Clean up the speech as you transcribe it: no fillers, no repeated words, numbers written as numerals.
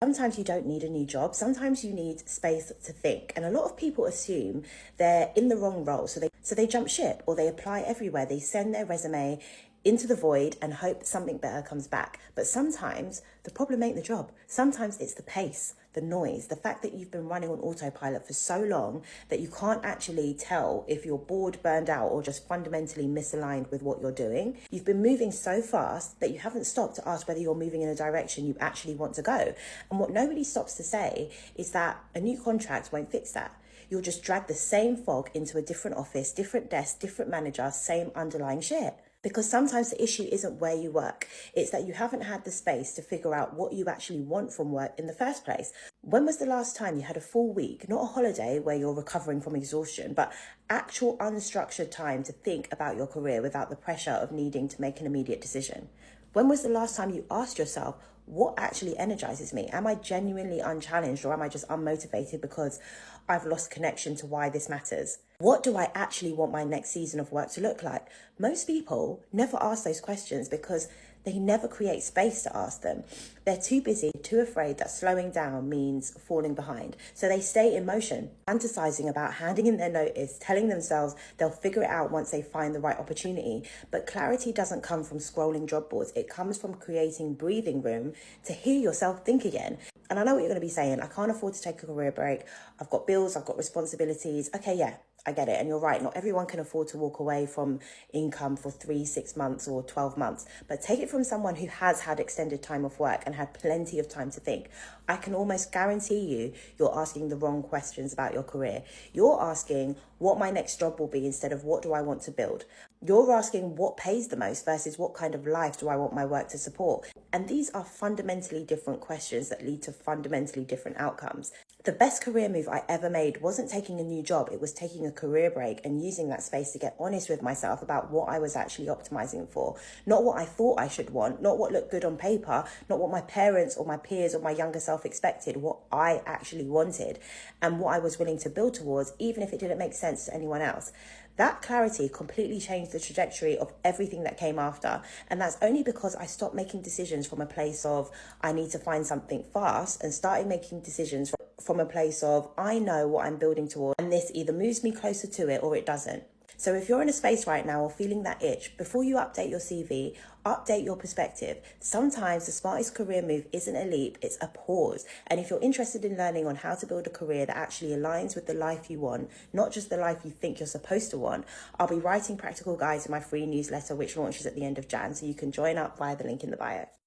Sometimes you don't need a new job. Sometimes you need space to think. And a lot of people assume they're in the wrong role. So they jump ship or they apply everywhere. They send their resume into the void and hope something better comes back. But sometimes the problem ain't the job. Sometimes it's the pace, the noise, the fact that you've been running on autopilot for so long that you can't actually tell if you're bored, burned out, or just fundamentally misaligned with what you're doing. You've been moving so fast that you haven't stopped to ask whether you're moving in a direction you actually want to go. And what nobody stops to say is that a new contract won't fix that. You'll just drag the same fog into a different office, different desk, different manager, same underlying shit. Because sometimes the issue isn't where you work. It's that you haven't had the space to figure out what you actually want from work in the first place. When was the last time you had a full week, not a holiday where you're recovering from exhaustion, but actual unstructured time to think about your career without the pressure of needing to make an immediate decision? When was the last time you asked yourself, what actually energizes me? Am I genuinely unchallenged, or am I just unmotivated because I've lost connection to why this matters? What do I actually want my next season of work to look like? Most people never ask those questions because they never create space to ask them. They're too busy, too afraid that slowing down means falling behind. So they stay in motion, fantasizing about handing in their notice, telling themselves they'll figure it out once they find the right opportunity. But clarity doesn't come from scrolling job boards. It comes from creating breathing room to hear yourself think again. And I know what you're going to be saying. I can't afford to take a career break. I've got bills, I've got responsibilities. Okay, yeah, I get it. And you're right. Not everyone can afford to walk away from income for 3, 6 months or 12 months. But take it from someone who has had extended time off work and had plenty of time to think. I can almost guarantee you're asking the wrong questions about your career. You're asking what my next job will be instead of what do I want to build. You're asking what pays the most versus what kind of life do I want my work to support. And these are fundamentally different questions that lead to fundamentally different outcomes. The best career move I ever made wasn't taking a new job. It was taking a career break and using that space to get honest with myself about what I was actually optimizing for. Not what I thought I should want, not what looked good on paper, not what my parents or my peers or my younger self expected, what I actually wanted and what I was willing to build towards, even if it didn't make sense to anyone else. That clarity completely changed the trajectory of everything that came after. And that's only because I stopped making decisions from a place of I need to find something fast and started making decisions from a place of I know what I'm building toward and this either moves me closer to it or it doesn't. So if you're in a space right now or feeling that itch, before you update your CV, update your perspective. Sometimes the smartest career move isn't a leap, it's a pause. And if you're interested in learning on how to build a career that actually aligns with the life you want, not just the life you think you're supposed to want, I'll be writing practical guides in my free newsletter, which launches at the end of Jan. So you can join up via the link in the bio.